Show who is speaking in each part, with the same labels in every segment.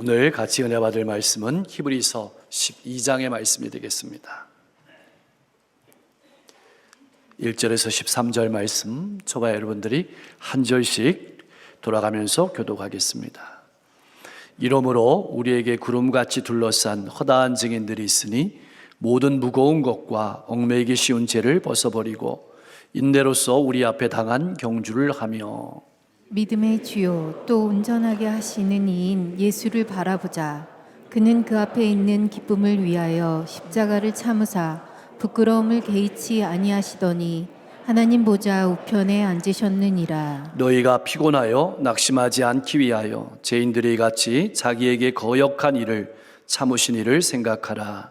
Speaker 1: 오늘 같이 은혜 받을 말씀은 히브리서 12장의 말씀이 되겠습니다. 1절에서 13절 말씀 저와 여러분들이 한 절씩 돌아가면서 교독하겠습니다. 이러므로 우리에게 구름같이 둘러싼 허다한 증인들이 있으니 모든 무거운 것과 얽매이기 쉬운 죄를 벗어버리고 인내로서 우리 앞에 당한 경주를 하며
Speaker 2: 믿음의 주요 또 온전하게 하시는 이인 예수를 바라보자. 그는 그 앞에 있는 기쁨을 위하여 십자가를 참으사 부끄러움을 개의치 아니하시더니 하나님 보좌 우편에 앉으셨느니라.
Speaker 1: 너희가 피곤하여 낙심하지 않기 위하여 죄인들이 같이 자기에게 거역한 일을 참으신 이를 생각하라.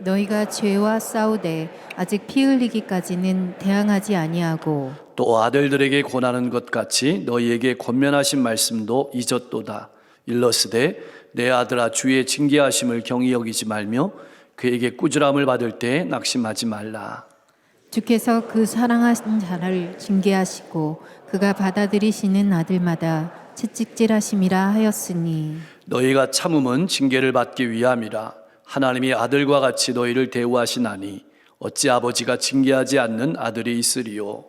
Speaker 2: 너희가 죄와 싸우되 아직 피 흘리기까지는 대항하지 아니하고
Speaker 1: 또 아들들에게 권하는 것 같이 너희에게 권면하신 말씀도 잊었도다. 일러스되 내 아들아 주의 징계하심을 경히 여기지 말며 그에게 꾸지람을 받을 때 낙심하지 말라.
Speaker 2: 주께서 그 사랑하신 자를 징계하시고 그가 받아들이시는 아들마다 채찍질하심이라 하였으니
Speaker 1: 너희가 참음은 징계를 받기 위함이라. 하나님이 아들과 같이 너희를 대우하시나니 어찌 아버지가 징계하지 않는 아들이 있으리요.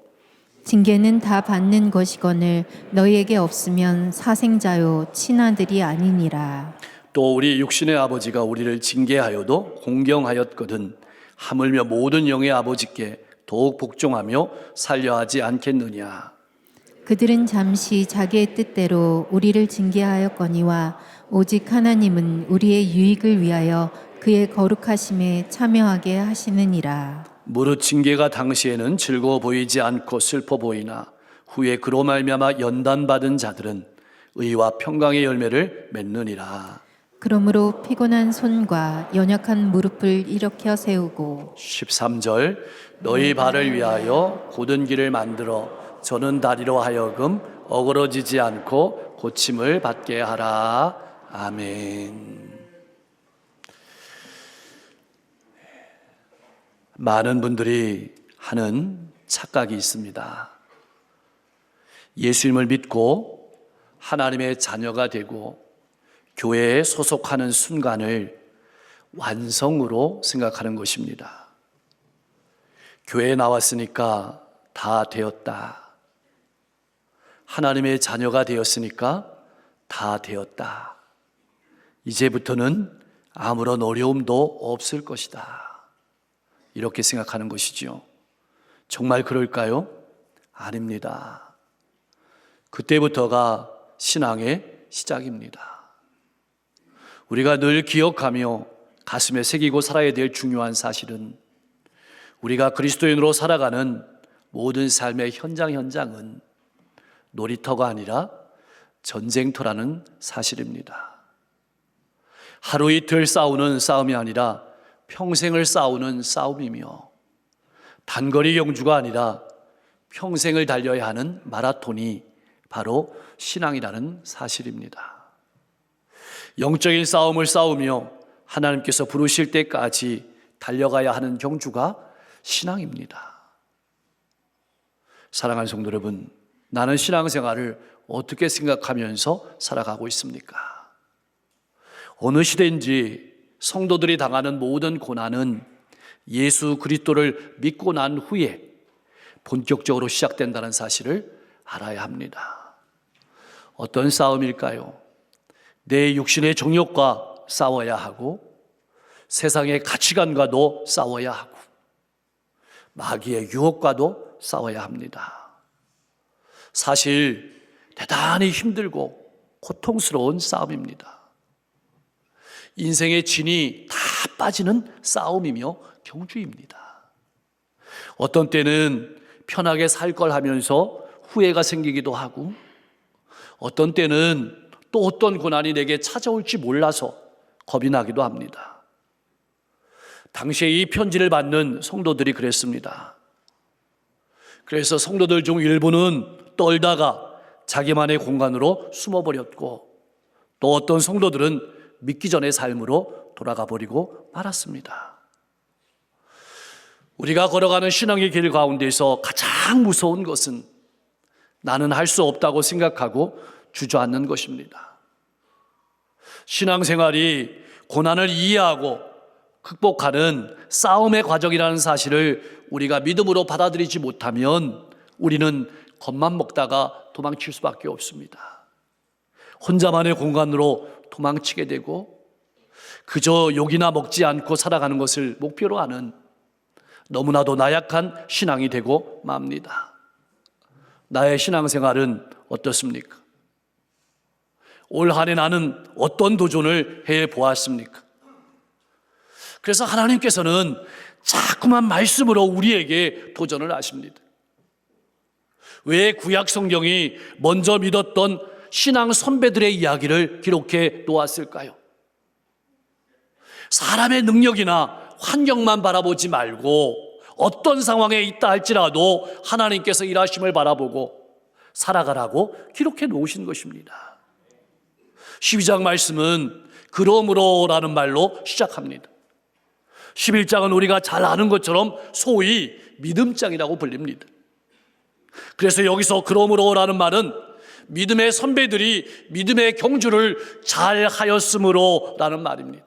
Speaker 2: 징계는 다 받는 것이거늘 너희에게 없으면 사생자요 친아들이 아니니라.
Speaker 1: 또 우리 육신의 아버지가 우리를 징계하여도 공경하였거든 하물며 모든 영의 아버지께 더욱 복종하며 살려하지 않겠느냐.
Speaker 2: 그들은 잠시 자기의 뜻대로 우리를 징계하였거니와 오직 하나님은 우리의 유익을 위하여 그의 거룩하심에 참여하게 하시느니라. 무릇
Speaker 1: 징계가 당시에는 즐거워 보이지 않고 슬퍼 보이나 후에 그로 말미암아 연단받은 자들은 의와 평강의 열매를 맺느니라.
Speaker 2: 그러므로 피곤한 손과 연약한 무릎을 일으켜 세우고
Speaker 1: 13절 너희 발을 위하여 곧은 길을 만들어 저는 다리로 하여금 어그러지지 않고 고침을 받게 하라. 아멘. 많은 분들이 하는 착각이 있습니다. 예수님을 믿고 하나님의 자녀가 되고 교회에 소속하는 순간을 완성으로 생각하는 것입니다. 교회에 나왔으니까 다 되었다. 하나님의 자녀가 되었으니까 다 되었다. 이제부터는 아무런 어려움도 없을 것이다. 이렇게 생각하는 것이지요. 정말 그럴까요? 아닙니다. 그때부터가 신앙의 시작입니다. 우리가 늘 기억하며 가슴에 새기고 살아야 될 중요한 사실은 우리가 그리스도인으로 살아가는 모든 삶의 현장은 놀이터가 아니라 전쟁터라는 사실입니다. 하루 이틀 싸우는 싸움이 아니라 평생을 싸우는 싸움이며 단거리 경주가 아니라 평생을 달려야 하는 마라톤이 바로 신앙이라는 사실입니다. 영적인 싸움을 싸우며 하나님께서 부르실 때까지 달려가야 하는 경주가 신앙입니다. 사랑하는 성도 여러분, 나는 신앙생활을 어떻게 생각하면서 살아가고 있습니까? 어느 시대인지 성도들이 당하는 모든 고난은 예수 그리스도를 믿고 난 후에 본격적으로 시작된다는 사실을 알아야 합니다. 어떤 싸움일까요? 내 육신의 정욕과 싸워야 하고 세상의 가치관과도 싸워야 하고 마귀의 유혹과도 싸워야 합니다. 사실 대단히 힘들고 고통스러운 싸움입니다. 인생의 진이 다 빠지는 싸움이며 경주입니다. 어떤 때는 편하게 살 걸 하면서 후회가 생기기도 하고 어떤 때는 또 어떤 고난이 내게 찾아올지 몰라서 겁이 나기도 합니다. 당시에 이 편지를 받는 성도들이 그랬습니다. 그래서 성도들 중 일부는 떨다가 자기만의 공간으로 숨어버렸고 또 어떤 성도들은 믿기 전의 삶으로 돌아가 버리고 말았습니다. 우리가 걸어가는 신앙의 길 가운데서 가장 무서운 것은 나는 할 수 없다고 생각하고 주저앉는 것입니다. 신앙생활이 고난을 이해하고 극복하는 싸움의 과정이라는 사실을 우리가 믿음으로 받아들이지 못하면 우리는 겁만 먹다가 도망칠 수밖에 없습니다. 혼자만의 공간으로 도망치게 되고 그저 욕이나 먹지 않고 살아가는 것을 목표로 하는 너무나도 나약한 신앙이 되고 맙니다. 나의 신앙생활은 어떻습니까? 올 한 해 나는 어떤 도전을 해 보았습니까? 그래서 하나님께서는 자꾸만 말씀으로 우리에게 도전을 하십니다. 왜 구약 성경이 먼저 믿었던 신앙 선배들의 이야기를 기록해 놓았을까요? 사람의 능력이나 환경만 바라보지 말고 어떤 상황에 있다 할지라도 하나님께서 일하심을 바라보고 살아가라고 기록해 놓으신 것입니다. 12장 말씀은 그러므로라는 말로 시작합니다. 11장은 우리가 잘 아는 것처럼 소위 믿음장이라고 불립니다. 그래서 여기서 그러므로라는 말은 믿음의 선배들이 믿음의 경주를 잘 하였으므로 라는 말입니다.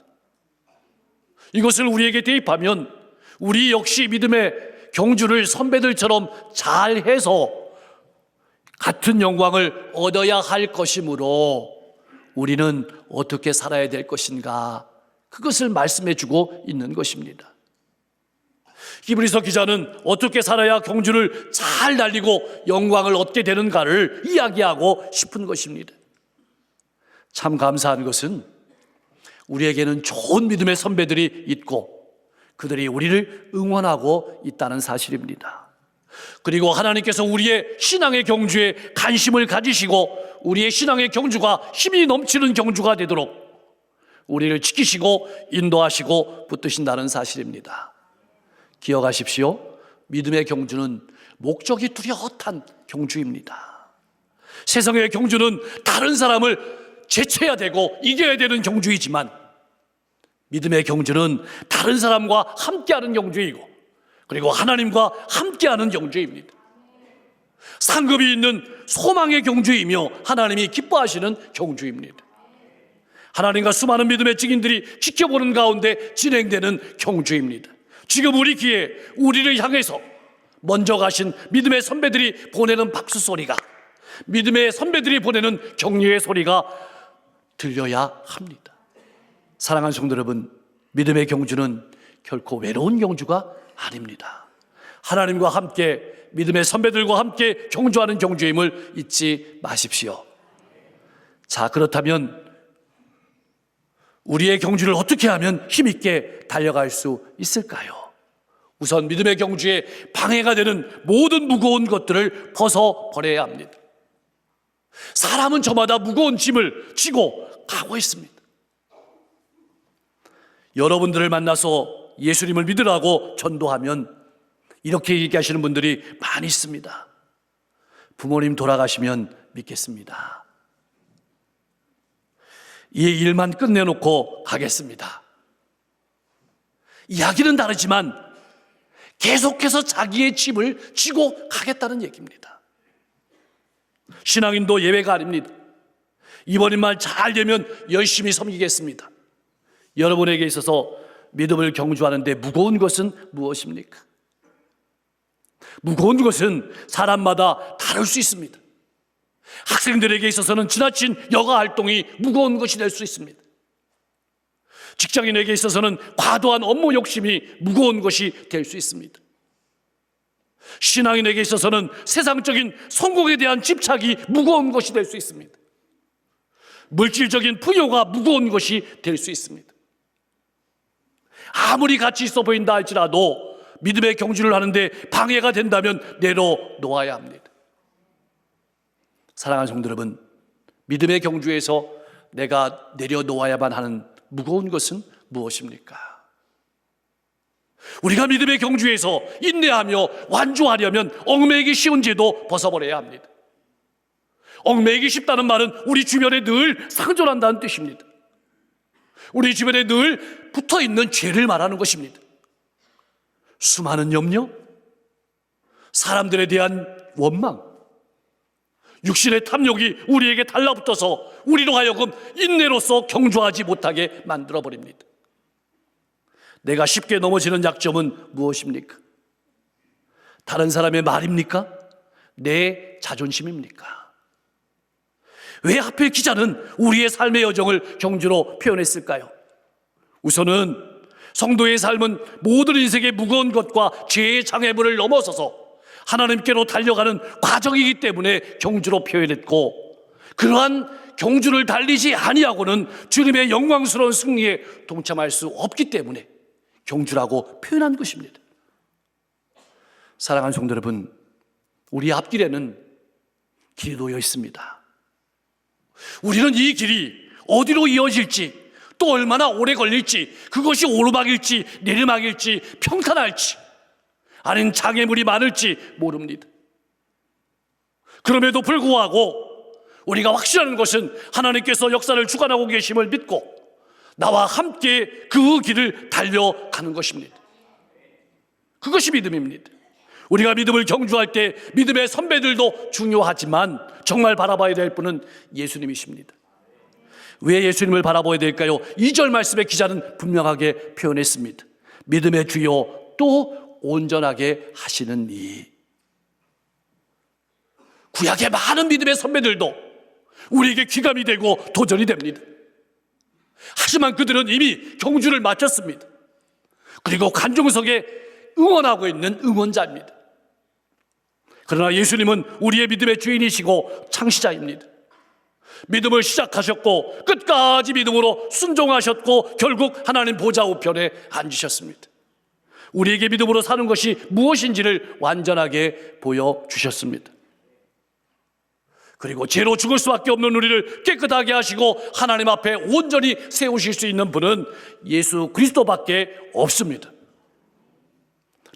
Speaker 1: 이것을 우리에게 대입하면 우리 역시 믿음의 경주를 선배들처럼 잘 해서 같은 영광을 얻어야 할 것이므로 우리는 어떻게 살아야 될 것인가, 그것을 말씀해 주고 있는 것입니다. 히브리서 기자는 어떻게 살아야 경주를 잘 달리고 영광을 얻게 되는가를 이야기하고 싶은 것입니다. 참 감사한 것은 우리에게는 좋은 믿음의 선배들이 있고 그들이 우리를 응원하고 있다는 사실입니다. 그리고 하나님께서 우리의 신앙의 경주에 관심을 가지시고 우리의 신앙의 경주가 힘이 넘치는 경주가 되도록 우리를 지키시고 인도하시고 붙드신다는 사실입니다. 기억하십시오. 믿음의 경주는 목적이 뚜렷한 경주입니다. 세상의 경주는 다른 사람을 제쳐야 되고 이겨야 되는 경주이지만 믿음의 경주는 다른 사람과 함께하는 경주이고 그리고 하나님과 함께하는 경주입니다. 상급이 있는 소망의 경주이며 하나님이 기뻐하시는 경주입니다. 하나님과 수많은 믿음의 증인들이 지켜보는 가운데 진행되는 경주입니다. 지금 우리 귀에 우리를 향해서 먼저 가신 믿음의 선배들이 보내는 박수 소리가, 믿음의 선배들이 보내는 격려의 소리가 들려야 합니다. 사랑하는 성도 여러분, 믿음의 경주는 결코 외로운 경주가 아닙니다. 하나님과 함께 믿음의 선배들과 함께 경주하는 경주임을 잊지 마십시오. 자, 그렇다면 우리의 경주를 어떻게 하면 힘있게 달려갈 수 있을까요? 우선 믿음의 경주에 방해가 되는 모든 무거운 것들을 벗어버려야 합니다. 사람은 저마다 무거운 짐을 지고 가고 있습니다. 여러분들을 만나서 예수님을 믿으라고 전도하면 이렇게 얘기하시는 분들이 많이 있습니다. 부모님 돌아가시면 믿겠습니다. 이 일만 끝내놓고 가겠습니다. 이야기는 다르지만 계속해서 자기의 짐을 지고 가겠다는 얘기입니다. 신앙인도 예외가 아닙니다. 이번 말 잘 되면 열심히 섬기겠습니다. 여러분에게 있어서 믿음을 경주하는데 무거운 것은 무엇입니까? 무거운 것은 사람마다 다를 수 있습니다. 학생들에게 있어서는 지나친 여가 활동이 무거운 것이 될 수 있습니다. 직장인에게 있어서는 과도한 업무 욕심이 무거운 것이 될 수 있습니다. 신앙인에게 있어서는 세상적인 성공에 대한 집착이 무거운 것이 될 수 있습니다. 물질적인 부여가 무거운 것이 될 수 있습니다. 아무리 가치 있어 보인다 할지라도 믿음의 경주를 하는데 방해가 된다면 내려놓아야 합니다. 사랑하는 성도 여러분, 믿음의 경주에서 내가 내려놓아야만 하는 무거운 것은 무엇입니까? 우리가 믿음의 경주에서 인내하며 완주하려면 얽매이기 쉬운 죄도 벗어버려야 합니다. 얽매이기 쉽다는 말은 우리 주변에 늘 상존한다는 뜻입니다. 우리 주변에 늘 붙어있는 죄를 말하는 것입니다. 수많은 염려, 사람들에 대한 원망, 육신의 탐욕이 우리에게 달라붙어서 우리로 하여금 인내로서 경주하지 못하게 만들어버립니다. 내가 쉽게 넘어지는 약점은 무엇입니까? 다른 사람의 말입니까? 내 자존심입니까? 왜 하필 기자는 우리의 삶의 여정을 경주로 표현했을까요? 우선은 성도의 삶은 모든 인생의 무거운 것과 죄의 장애물을 넘어서서 하나님께로 달려가는 과정이기 때문에 경주로 표현했고, 그러한 경주를 달리지 아니하고는 주님의 영광스러운 승리에 동참할 수 없기 때문에 경주라고 표현한 것입니다. 사랑하는 성도 여러분, 우리 앞길에는 길이 놓여 있습니다. 우리는 이 길이 어디로 이어질지, 또 얼마나 오래 걸릴지, 그것이 오르막일지 내리막일지 평탄할지, 아닌 장애물이 많을지 모릅니다. 그럼에도 불구하고 우리가 확실한 것은 하나님께서 역사를 주관하고 계심을 믿고 나와 함께 그 길을 달려가는 것입니다. 그것이 믿음입니다. 우리가 믿음을 경주할 때 믿음의 선배들도 중요하지만 정말 바라봐야 될 분은 예수님이십니다. 왜 예수님을 바라봐야 될까요? 2절 말씀의 기자는 분명하게 표현했습니다. 믿음의 주요 또 온전하게 하시는 이. 구약의 많은 믿음의 선배들도 우리에게 귀감이 되고 도전이 됩니다. 하지만 그들은 이미 경주를 마쳤습니다. 그리고 관중석에 응원하고 있는 응원자입니다. 그러나 예수님은 우리의 믿음의 주인이시고 창시자입니다. 믿음을 시작하셨고 끝까지 믿음으로 순종하셨고 결국 하나님 보좌 우편에 앉으셨습니다. 우리에게 믿음으로 사는 것이 무엇인지를 완전하게 보여주셨습니다. 그리고 죄로 죽을 수밖에 없는 우리를 깨끗하게 하시고 하나님 앞에 온전히 세우실 수 있는 분은 예수 그리스도밖에 없습니다.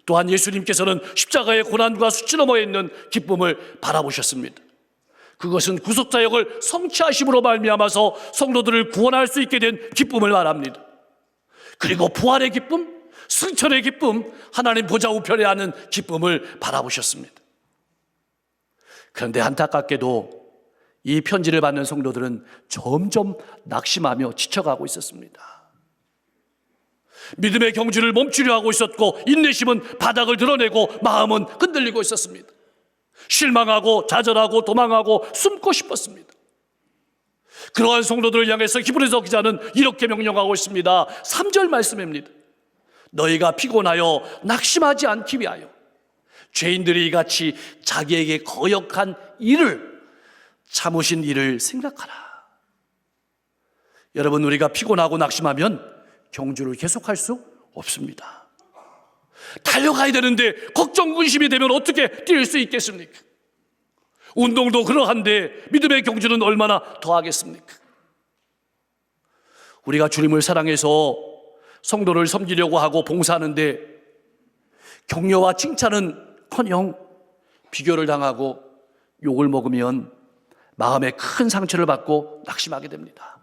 Speaker 1: 또한 예수님께서는 십자가의 고난과 수치 너머에 있는 기쁨을 바라보셨습니다. 그것은 구속사역을 성취하심으로 말미암아서 성도들을 구원할 수 있게 된 기쁨을 말합니다. 그리고 부활의 기쁨, 승천의 기쁨, 하나님 보좌 우편에 앉는 기쁨을 바라보셨습니다. 그런데 안타깝게도 이 편지를 받는 성도들은 점점 낙심하며 지쳐가고 있었습니다. 믿음의 경주를 멈추려 하고 있었고 인내심은 바닥을 드러내고 마음은 흔들리고 있었습니다. 실망하고 좌절하고 도망하고 숨고 싶었습니다. 그러한 성도들을 향해서 히브리서 기자는 이렇게 명령하고 있습니다. 3절 말씀입니다. 너희가 피곤하여 낙심하지 않기 위하여 죄인들이 이같이 자기에게 거역한 일을 참으신 일을 생각하라. 여러분, 우리가 피곤하고 낙심하면 경주를 계속할 수 없습니다. 달려가야 되는데 걱정 근심이 되면 어떻게 뛸 수 있겠습니까? 운동도 그러한데 믿음의 경주는 얼마나 더하겠습니까? 우리가 주님을 사랑해서 성도를 섬기려고 하고 봉사하는데 격려와 칭찬은커녕 비교를 당하고 욕을 먹으면 마음에 큰 상처를 받고 낙심하게 됩니다.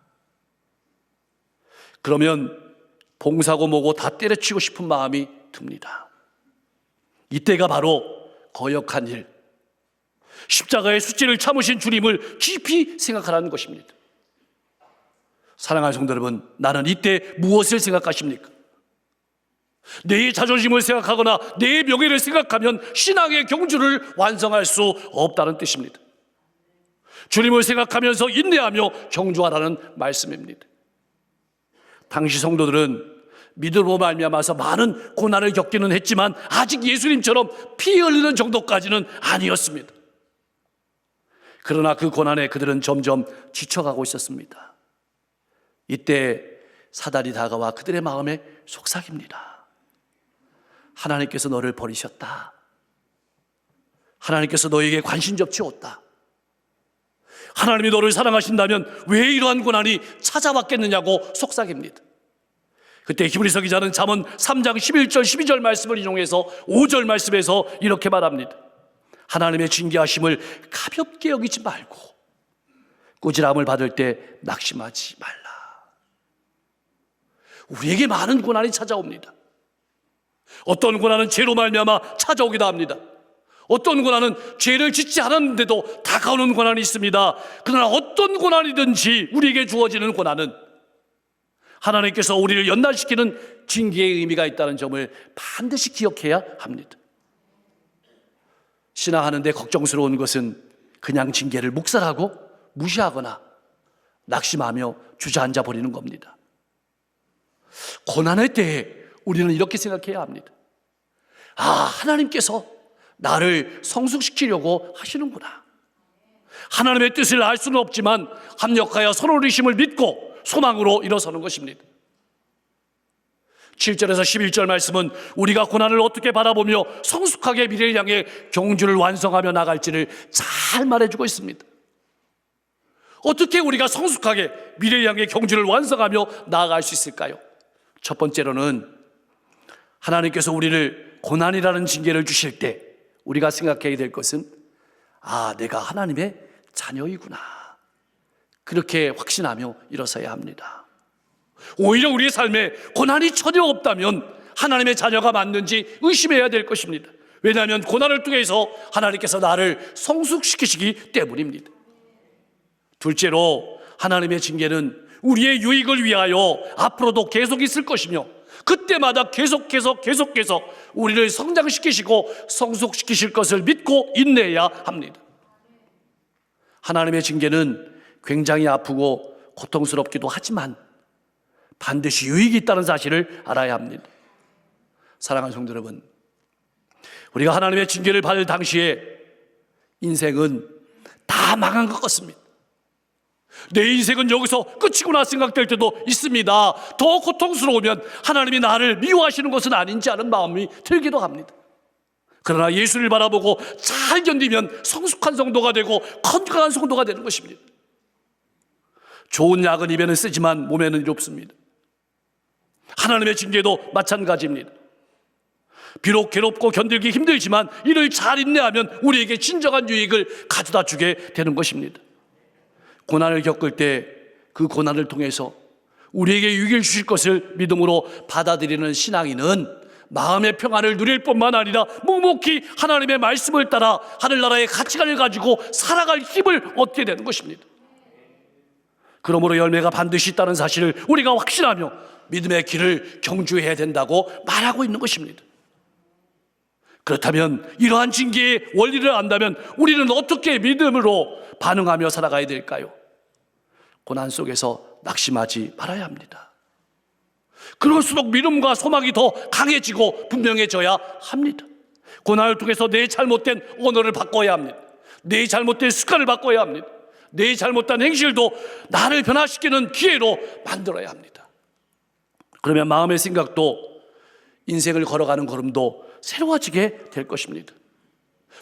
Speaker 1: 그러면 봉사고 뭐고 다 때려치고 싶은 마음이 듭니다. 이때가 바로 거역한 일, 십자가의 수치를 참으신 주님을 깊이 생각하라는 것입니다. 사랑하는 성도 여러분, 나는 이때 무엇을 생각하십니까? 내 자존심을 생각하거나 내 명예를 생각하면 신앙의 경주를 완성할 수 없다는 뜻입니다. 주님을 생각하면서 인내하며 경주하라는 말씀입니다. 당시 성도들은 믿음으로 말미암아서 많은 고난을 겪기는 했지만 아직 예수님처럼 피 흘리는 정도까지는 아니었습니다. 그러나 그 고난에 그들은 점점 지쳐가고 있었습니다. 이때 사단이 다가와 그들의 마음에 속삭입니다. 하나님께서 너를 버리셨다. 하나님께서 너에게 관심 접치었다. 하나님이 너를 사랑하신다면 왜 이러한 고난이 찾아왔겠느냐고 속삭입니다. 그때 히브리서 기자는 잠언 3장 11절 12절 말씀을 인용해서 5절 말씀에서 이렇게 말합니다. 하나님의 징계하심을 가볍게 여기지 말고 꾸지람을 받을 때 낙심하지 말라. 우리에게 많은 고난이 찾아옵니다. 어떤 고난은 죄로 말미암아 찾아오기도 합니다. 어떤 고난은 죄를 짓지 않았는데도 다가오는 고난이 있습니다. 그러나 어떤 고난이든지 우리에게 주어지는 고난은 하나님께서 우리를 연단시키는 징계의 의미가 있다는 점을 반드시 기억해야 합니다. 신앙하는데 걱정스러운 것은 그냥 징계를 묵살하고 무시하거나 낙심하며 주저앉아 버리는 겁니다. 고난의 때에 우리는 이렇게 생각해야 합니다. 하나님께서 나를 성숙시키려고 하시는구나. 하나님의 뜻을 알 수는 없지만 합력하여 서로의 힘을 믿고 소망으로 일어서는 것입니다. 7절에서 11절 말씀은 우리가 고난을 어떻게 바라보며 성숙하게 미래를 향해 경주를 완성하며 나갈지를 잘 말해주고 있습니다. 어떻게 우리가 성숙하게 미래를 향해 경주를 완성하며 나아갈 수 있을까요? 첫 번째로는 하나님께서 우리를 고난이라는 징계를 주실 때 우리가 생각해야 될 것은 내가 하나님의 자녀이구나, 그렇게 확신하며 일어서야 합니다. 오히려 우리의 삶에 고난이 전혀 없다면 하나님의 자녀가 맞는지 의심해야 될 것입니다. 왜냐하면 고난을 통해서 하나님께서 나를 성숙시키시기 때문입니다. 둘째로 하나님의 징계는 우리의 유익을 위하여 앞으로도 계속 있을 것이며 그때마다 계속해서 우리를 성장시키시고 성숙시키실 것을 믿고 인내해야 합니다. 하나님의 징계는 굉장히 아프고 고통스럽기도 하지만 반드시 유익이 있다는 사실을 알아야 합니다. 사랑하는 성도 여러분, 우리가 하나님의 징계를 받을 당시에 인생은 다 망한 것 같습니다. 내 인생은 여기서 끝이구나 생각될 때도 있습니다. 더 고통스러우면 하나님이 나를 미워하시는 것은 아닌지 하는 마음이 들기도 합니다. 그러나 예수를 바라보고 잘 견디면 성숙한 성도가 되고 건강한 성도가 되는 것입니다. 좋은 약은 입에는 쓰지만 몸에는 이롭습니다. 하나님의 징계도 마찬가지입니다. 비록 괴롭고 견디기 힘들지만 이를 잘 인내하면 우리에게 진정한 유익을 가져다 주게 되는 것입니다. 고난을 겪을 때 그 고난을 통해서 우리에게 유익을 주실 것을 믿음으로 받아들이는 신앙인은 마음의 평안을 누릴 뿐만 아니라 묵묵히 하나님의 말씀을 따라 하늘나라의 가치관을 가지고 살아갈 힘을 얻게 되는 것입니다. 그러므로 열매가 반드시 있다는 사실을 우리가 확신하며 믿음의 길을 경주해야 된다고 말하고 있는 것입니다. 그렇다면 이러한 징계의 원리를 안다면 우리는 어떻게 믿음으로 반응하며 살아가야 될까요? 고난 속에서 낙심하지 말아야 합니다. 그럴수록 믿음과 소망이 더 강해지고 분명해져야 합니다. 고난을 통해서 내 잘못된 언어를 바꿔야 합니다. 내 잘못된 습관을 바꿔야 합니다. 내 잘못된 행실도 나를 변화시키는 기회로 만들어야 합니다. 그러면 마음의 생각도 인생을 걸어가는 걸음도 새로워지게 될 것입니다.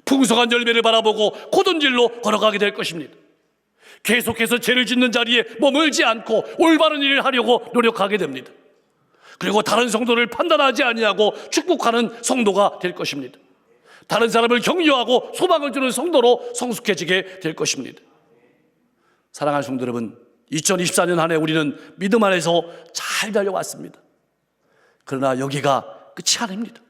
Speaker 1: 풍성한 열매를 바라보고 고든 길로 걸어가게 될 것입니다. 계속해서 죄를 짓는 자리에 머물지 않고 올바른 일을 하려고 노력하게 됩니다. 그리고 다른 성도를 판단하지 아니하고 축복하는 성도가 될 것입니다. 다른 사람을 격려하고 소망을 주는 성도로 성숙해지게 될 것입니다. 사랑하는 성도 여러분, 2024년 한 해 우리는 믿음 안에서 잘 달려왔습니다. 그러나 여기가 끝이 아닙니다.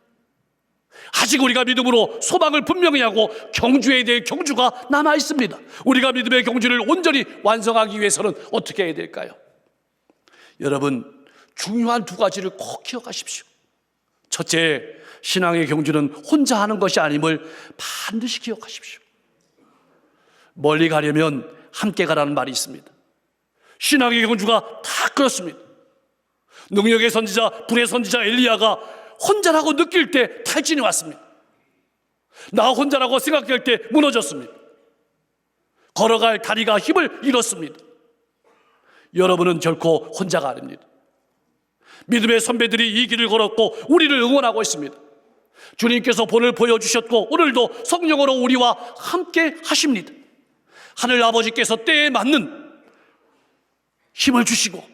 Speaker 1: 아직 우리가 믿음으로 소망을 분명히 하고 경주해야 될 경주가 남아 있습니다. 우리가 믿음의 경주를 온전히 완성하기 위해서는 어떻게 해야 될까요? 여러분, 중요한 두 가지를 꼭 기억하십시오. 첫째, 신앙의 경주는 혼자 하는 것이 아님을 반드시 기억하십시오. 멀리 가려면 함께 가라는 말이 있습니다. 신앙의 경주가 다 그렇습니다. 능력의 선지자, 불의 선지자 엘리야가 혼자라고 느낄 때 탈진이 왔습니다. 나 혼자라고 생각할 때 무너졌습니다. 걸어갈 다리가 힘을 잃었습니다. 여러분은 결코 혼자가 아닙니다. 믿음의 선배들이 이 길을 걸었고 우리를 응원하고 있습니다. 주님께서 본을 보여주셨고 오늘도 성령으로 우리와 함께 하십니다. 하늘 아버지께서 때에 맞는 힘을 주시고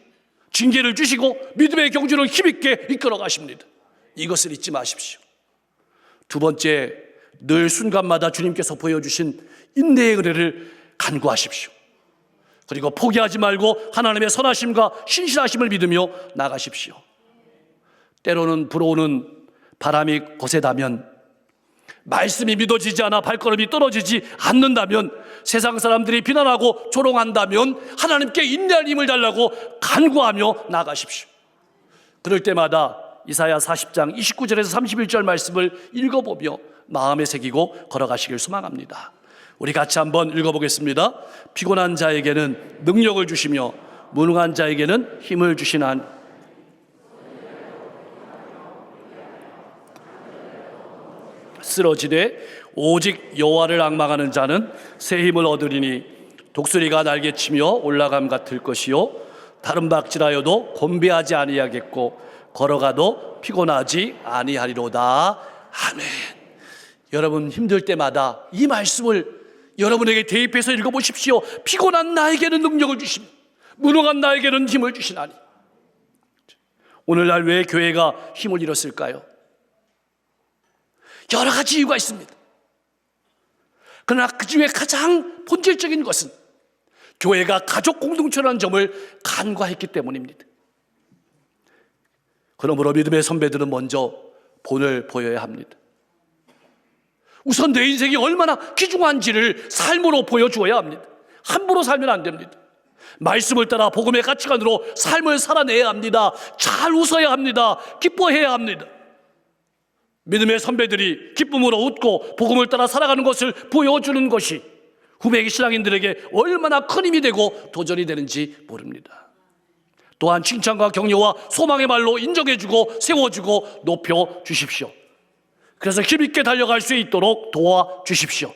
Speaker 1: 징계를 주시고 믿음의 경주를 힘있게 이끌어 가십니다. 이것을 잊지 마십시오. 두 번째, 늘 순간마다 주님께서 보여주신 인내의 은혜를 간구하십시오. 그리고 포기하지 말고 하나님의 선하심과 신실하심을 믿으며 나가십시오. 때로는 불어오는 바람이 거세다면 말씀이 믿어지지 않아 발걸음이 떨어지지 않는다면, 세상 사람들이 비난하고 조롱한다면 하나님께 인내할 힘을 달라고 간구하며 나가십시오. 그럴 때마다 이사야 40장 29절에서 31절 말씀을 읽어보며 마음에 새기고 걸어가시길 소망합니다. 우리 같이 한번 읽어보겠습니다. 피곤한 자에게는 능력을 주시며 무능한 자에게는 힘을 주시나니 쓰러지되 오직 여호와를 앙망하는 자는 새 힘을 얻으리니 독수리가 날개치며 올라감 같을 것이요 다른 박질하여도 곤비하지 아니하겠고 걸어가도 피곤하지 아니하리로다. 아멘. 여러분 힘들 때마다 이 말씀을 여러분에게 대입해서 읽어보십시오. 피곤한 나에게는 능력을 주시며 무능한 나에게는 힘을 주시나니. 오늘날 왜 교회가 힘을 잃었을까요? 여러 가지 이유가 있습니다. 그러나 그 중에 가장 본질적인 것은 교회가 가족 공동체라는 점을 간과했기 때문입니다. 그러므로 믿음의 선배들은 먼저 본을 보여야 합니다. 우선 내 인생이 얼마나 귀중한지를 삶으로 보여주어야 합니다. 함부로 살면 안 됩니다. 말씀을 따라 복음의 가치관으로 삶을 살아내야 합니다. 잘 웃어야 합니다. 기뻐해야 합니다. 믿음의 선배들이 기쁨으로 웃고 복음을 따라 살아가는 것을 보여주는 것이 후배 신앙인들에게 얼마나 큰 힘이 되고 도전이 되는지 모릅니다. 또한 칭찬과 격려와 소망의 말로 인정해주고 세워주고 높여주십시오. 그래서 힘있게 달려갈 수 있도록 도와주십시오.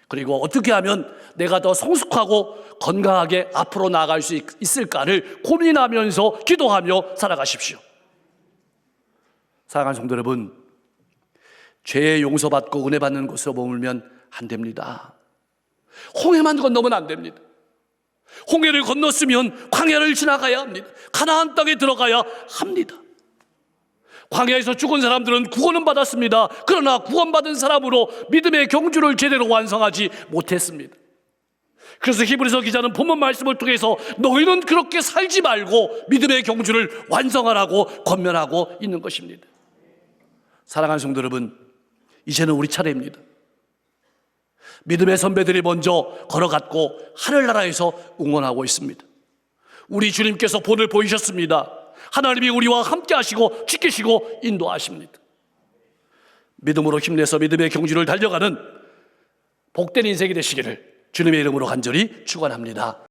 Speaker 1: 그리고 어떻게 하면 내가 더 성숙하고 건강하게 앞으로 나아갈 수 있을까를 고민하면서 기도하며 살아가십시오. 사랑하는 성도 여러분, 죄의 용서받고 은혜 받는 것으로 머물면 안 됩니다. 홍해만 건너면 안 됩니다. 홍해를 건넜으면 광야를 지나가야 합니다. 가나안 땅에 들어가야 합니다. 광야에서 죽은 사람들은 구원은 받았습니다. 그러나 구원받은 사람으로 믿음의 경주를 제대로 완성하지 못했습니다. 그래서 히브리서 기자는 본문 말씀을 통해서 너희는 그렇게 살지 말고 믿음의 경주를 완성하라고 권면하고 있는 것입니다. 사랑하는 성도 여러분, 이제는 우리 차례입니다. 믿음의 선배들이 먼저 걸어갔고 하늘나라에서 응원하고 있습니다. 우리 주님께서 본을 보이셨습니다. 하나님이 우리와 함께 하시고 지키시고 인도하십니다. 믿음으로 힘내서 믿음의 경주를 달려가는 복된 인생이 되시기를 주님의 이름으로 간절히 축원합니다.